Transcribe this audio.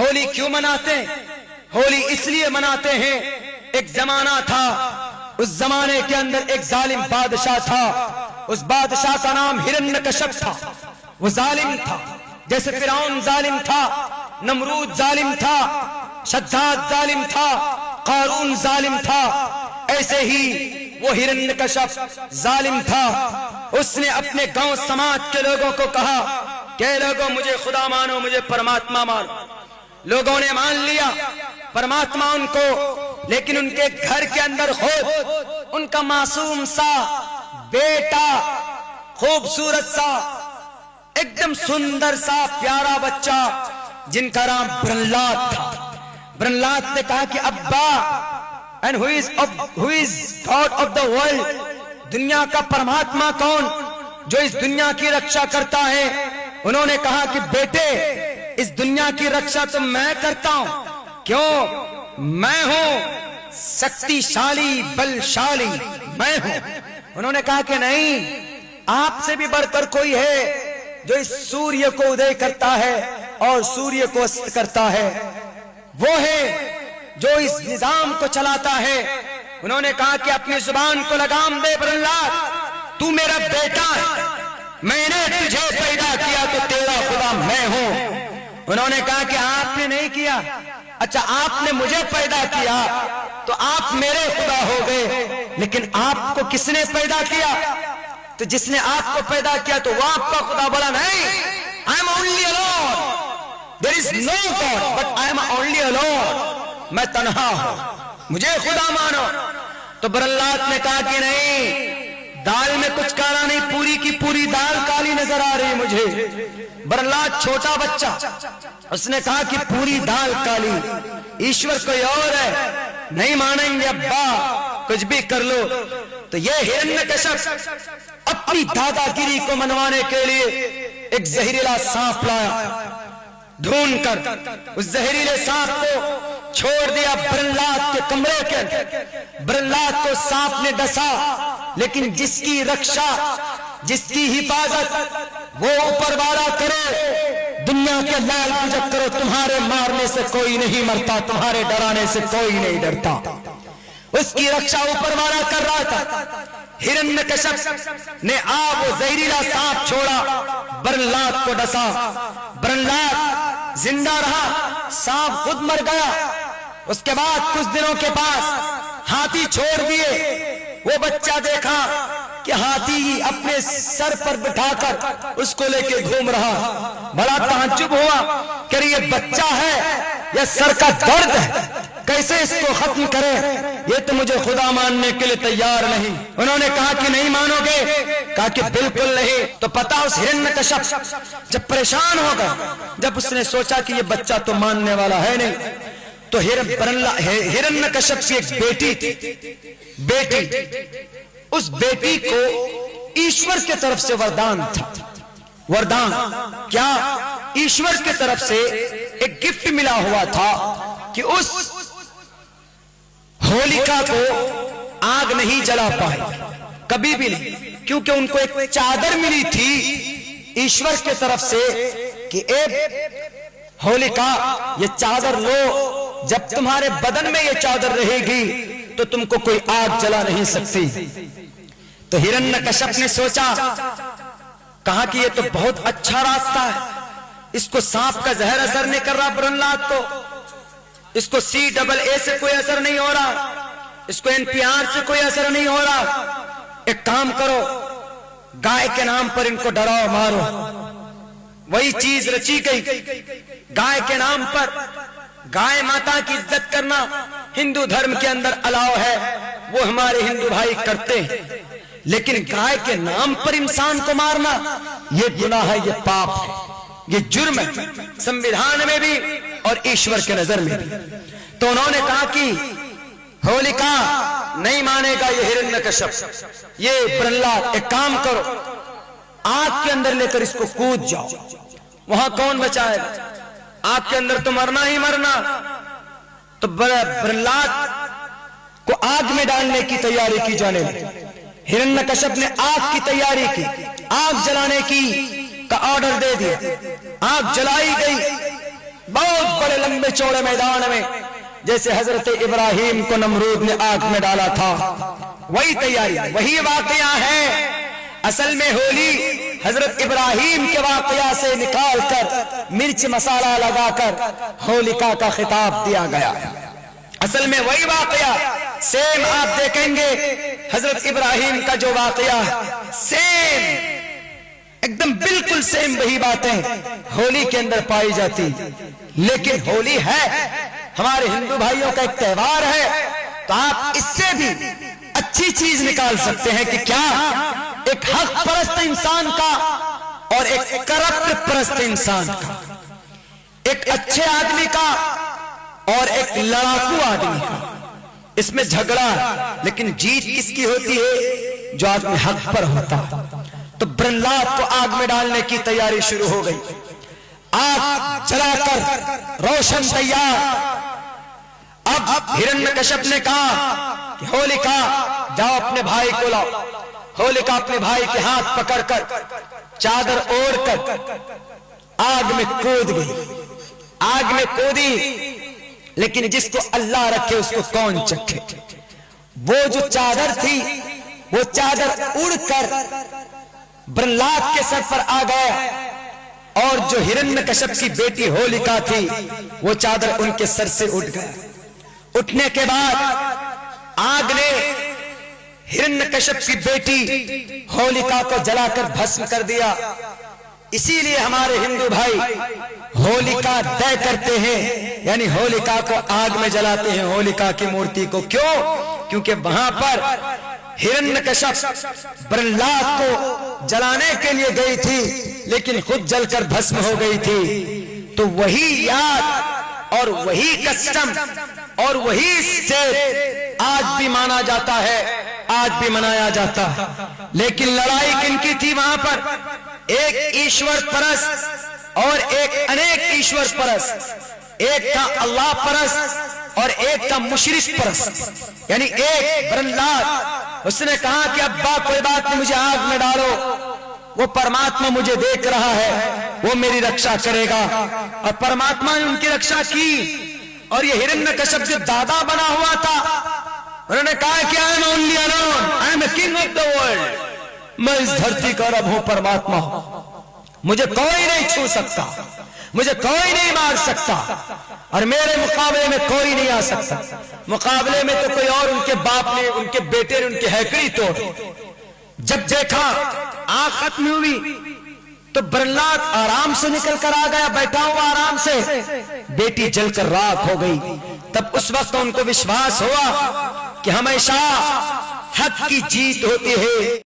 होली क्यों मनाते हैं? होली इसलिए मनाते हैं, एक जमाना था, उस जमाने के अंदर एक जालिम बादशाह था। उस बादशाह का नाम हिरण्यकश्यप था। वो जालिम था, जैसे फिरौन जालिम था, नमरूद जालिम था, शद्दाद जालिम था, कारून जालिम था, ऐसे ही वो हिरण्यकश्यप जालिम था। उसने अपने गांव समाज के लोगों को कहा कि लोगों मुझे खुदा मानो, मुझे परमात्मा मानो। लोगों ने मान लिया परमात्मा उनको, लेकिन उनके घर के अंदर खुद उनका मासूम सा बेटा, खूबसूरत सा, एकदम सुंदर सा प्यारा बच्चा, जिनका नाम प्रहलाद था। प्रहलाद ने कहा कि अब्बा, and who is God of the world, दुनिया का परमात्मा कौन जो इस दुनिया की रक्षा करता है? उन्होंने कहा कि बेटे, इस दुनिया की रक्षा तो मैं करता हूं। क्यों? मैं हूं शक्तिशाली, बलशाली, मैं हूं। उन्होंने कहा कि नहीं, आपसे भी बढ़कर कोई है जो इस सूर्य को उदय करता है और सूर्य को अस्त करता है, वो है जो इस निजाम को चलाता है। उन्होंने कहा कि अपनी जुबान को लगाम दे प्रहलाद, तू मेरा बेटा है, मैंने तुझे पैदा किया तो तेरा खुदा मैं हूं। उन्होंने कहा कि आपने नहीं किया। अच्छा, आपने मुझे पैदा किया तो आप मेरे खुदा हो गए, लेकिन आपको किसने पैदा किया? तो जिसने आपको पैदा किया तो वो आपका खुदा। बोला नहीं, I am only alone, there is no god but I am only alone, मैं तन्हा हूं, मुझे खुदा मानो। तो प्रहलाद ने कहा कि नहीं, दाल में कुछ काला नहीं, पूरी की पूरी दाल काली नजर आ रही मुझे। प्रहलाद छोटा बच्चा, उसने कहा कि पूरी दाल काली, ईश्वर कोई और है, नहीं मानेंगे अब्बा, कुछ भी कर लो। तो ये हिरण्यकश्यप अपनी दादागिरी को मनवाने के लिए एक जहरीला सांप लाया, ढूंढ कर उस जहरीले सांप को छोड़ दिया प्रहलाद के कमरे के अंदर। प्रहलाद को सांप ने डसा, लेकिन जिसकी रक्षा, जिसकी हिफाजत वो ऊपर वाला करे। दुनिया के लाल पूजक करो, तुम्हारे मारने से कोई नहीं मरता, तुम्हारे डराने से कोई नहीं डरता। उसकी रक्षा ऊपर वाला कर रहा था। हिरण्यकश्यप ने वो जहरीला सांप छोड़ा, प्रहलाद को डसा। प्रहलाद जिंदा रहा, सांप खुद मर गया। उसके बाद कुछ दिनों के पास हाथी छोड़ दिए। वो बच्चा देखा कि हाथी अपने सर पर बिठाकर उसको लेके घूम रहा। बड़ा ताज्जुब हुआ कि ये बच्चा है या सर का दर्द है, कैसे इसको खत्म करें? ये तो मुझे खुदा मानने के लिए तैयार नहीं। उन्होंने कहा कि नहीं मानोगे? कहा कि बिल्कुल नहीं। तो पता उस हिरण्यकश्यप जब परेशान हो गया, जब उसने सोचा कि ये बच्चा तो मानने वाला है नहीं, तो हिरण्यकश्यप की एक बेटी थी। बेटी, उस बेटी को ईश्वर के तरफ से वरदान था। वरदान क्या? ईश्वर के तरफ से एक गिफ्ट मिला हुआ था कि उस होलिका को आग नहीं जला पाए, कभी भी नहीं, क्योंकि उनको एक चादर मिली थी ईश्वर के तरफ से कि एक होलिका, ये चादर लो, जब तुम्हारे बदन में ये चादर रहेगी तो तुमको कोई आग जला नहीं सकती। तो हिरण्यकश्यप ने सोचा, कहा कि ये तो बहुत अच्छा रास्ता है, इसको सांप का जहर असर नहीं कर रहा प्रहलाद को, इसको CAA से कोई असर नहीं हो रहा, इसको NPR से कोई असर नहीं हो रहा। एक काम करो, गाय के नाम पर इनको डराओ, मारो। वही चीज रची गई। गाय के नाम पर, गाय माता की इज्जत करना हिंदू धर्म के अंदर अलाउ है, वो हमारे हिंदू भाई करते हैं, लेकिन गाय के नाम पर इंसान को मारना ये गुनाह है, ये पाप है, ये जुर्म है, संविधान में भी और ईश्वर के नजर में भी। तो उन्होंने कहा कि होलिका नहीं मानेगा ये हिरण्यकश्यप, ये प्रहलाद, एक काम करो, आग के अंदर लेकर इसको कूद जाओ, वहां कौन बचाएगा? आग के अंदर तो मरना ही मरना। तो प्रहलाद को आग में डालने की तैयारी की जाने लगी। हिरण्यकश्यप ने आग की तैयारी की, आग जलाने की का ऑर्डर दे दिया। आग जलाई गई, बहुत बड़े लंबे चौड़े मैदान में, जैसे हजरत इब्राहिम को नमरूद ने आग में डाला था, वही तैयारी, वही वाकया है। असल में होली हजरत इब्राहिम के वाकया से निकालकर मिर्च मसाला लगाकर होलिका का खिताब दिया गया। असल में वही वाकया सेम आप देखेंगे, हजरत इब्राहिम का जो वाकया सेम, एकदम बिल्कुल सेम वही बातें होली के अंदर पाई जाती। लेकिन होली है हमारे हिंदू भाइयों का एक त्योहार है, तो आप इससे भी अच्छी चीज निकाल सकते हैं कि क्या एक हक परस्त इंसान का और एक करप्ट परस्त इंसान का, एक अच्छे आदमी का और एक लड़ाकू आदमी का, इसमें झगड़ा, लेकिन जीत किसकी होती है? जो आदमी हक पर होता। तो प्रहलाद को आग में डालने की तैयारी शुरू हो गई, आग जलाकर रोशन तैयार। अब हिरण्यकश्यप ने कहा कि होलिका जाओ अपने भाई को लाओ। होलिका अपने भाई के हाथ पकड़कर चादर ओढ़कर आग में कूद गई, आग में कूदी। लेकिन जिसको अल्लाह रखे उसको कौन चखे? वो जो चादर थी वो चादर उड़कर प्रहलाद के सर पर आ गया, और जो हिरण्यकश्यप की बेटी होलिका थी वो चादर उनके सर से उठ गया। उठने के बाद आग ने हिरण्यकश्यप की बेटी होलिका को जलाकर भस्म कर दिया। इसीलिए हमारे हिंदू भाई होलिका दहन करते हैं, यानी होलिका को आग में जलाते हैं, होलिका की मूर्ति को। क्यों? क्योंकि वहां पर हिरण्यकश्यप प्रहलाद को जलाने के लिए गई थी, लेकिन खुद जलकर भस्म हो गई थी। तो वही याद और वही कस्टम और वही स्टेप आज भी माना जाता है, आज भी मनाया जाता है। लेकिन लड़ाई किनकी थी वहां पर? एक ईश्वर परस्त और एक अनेक ईश्वर परस्त, एक का अल्लाह परस्त और एक का मुशरिक परस्त। यानी एक प्रहलाद, उसने कहा कि अब्बा कोई बात नहीं, मुझे आग में डालो, वो परमात्मा मुझे देख रहा है, वो मेरी रक्षा करेगा। और परमात्मा ने उनकी रक्षा की। और ये हिरण्यकश्यप जो दादा बना हुआ था, उन्होंने कहा कि आई am only alone, I am the king of the world, मैं इस धरती का रब हूं, परमात्मा, मुझे कोई नहीं छू सकता, मुझे कोई नहीं मार सकता, और मेरे मुकाबले में कोई नहीं आ सकता। मुकाबले में तो कोई और उनके बाप ने, उनके बेटे ने उनकी हैकड़ी तोड़। जब देखा आग खत्म हुई तो प्रहलाद आराम से निकल कर आ गया, बैठा हुआ आराम से, बेटी जलकर राख हो गई। तब उस वक्त उनको विश्वास हुआ कि हमेशा हक की जीत होती है।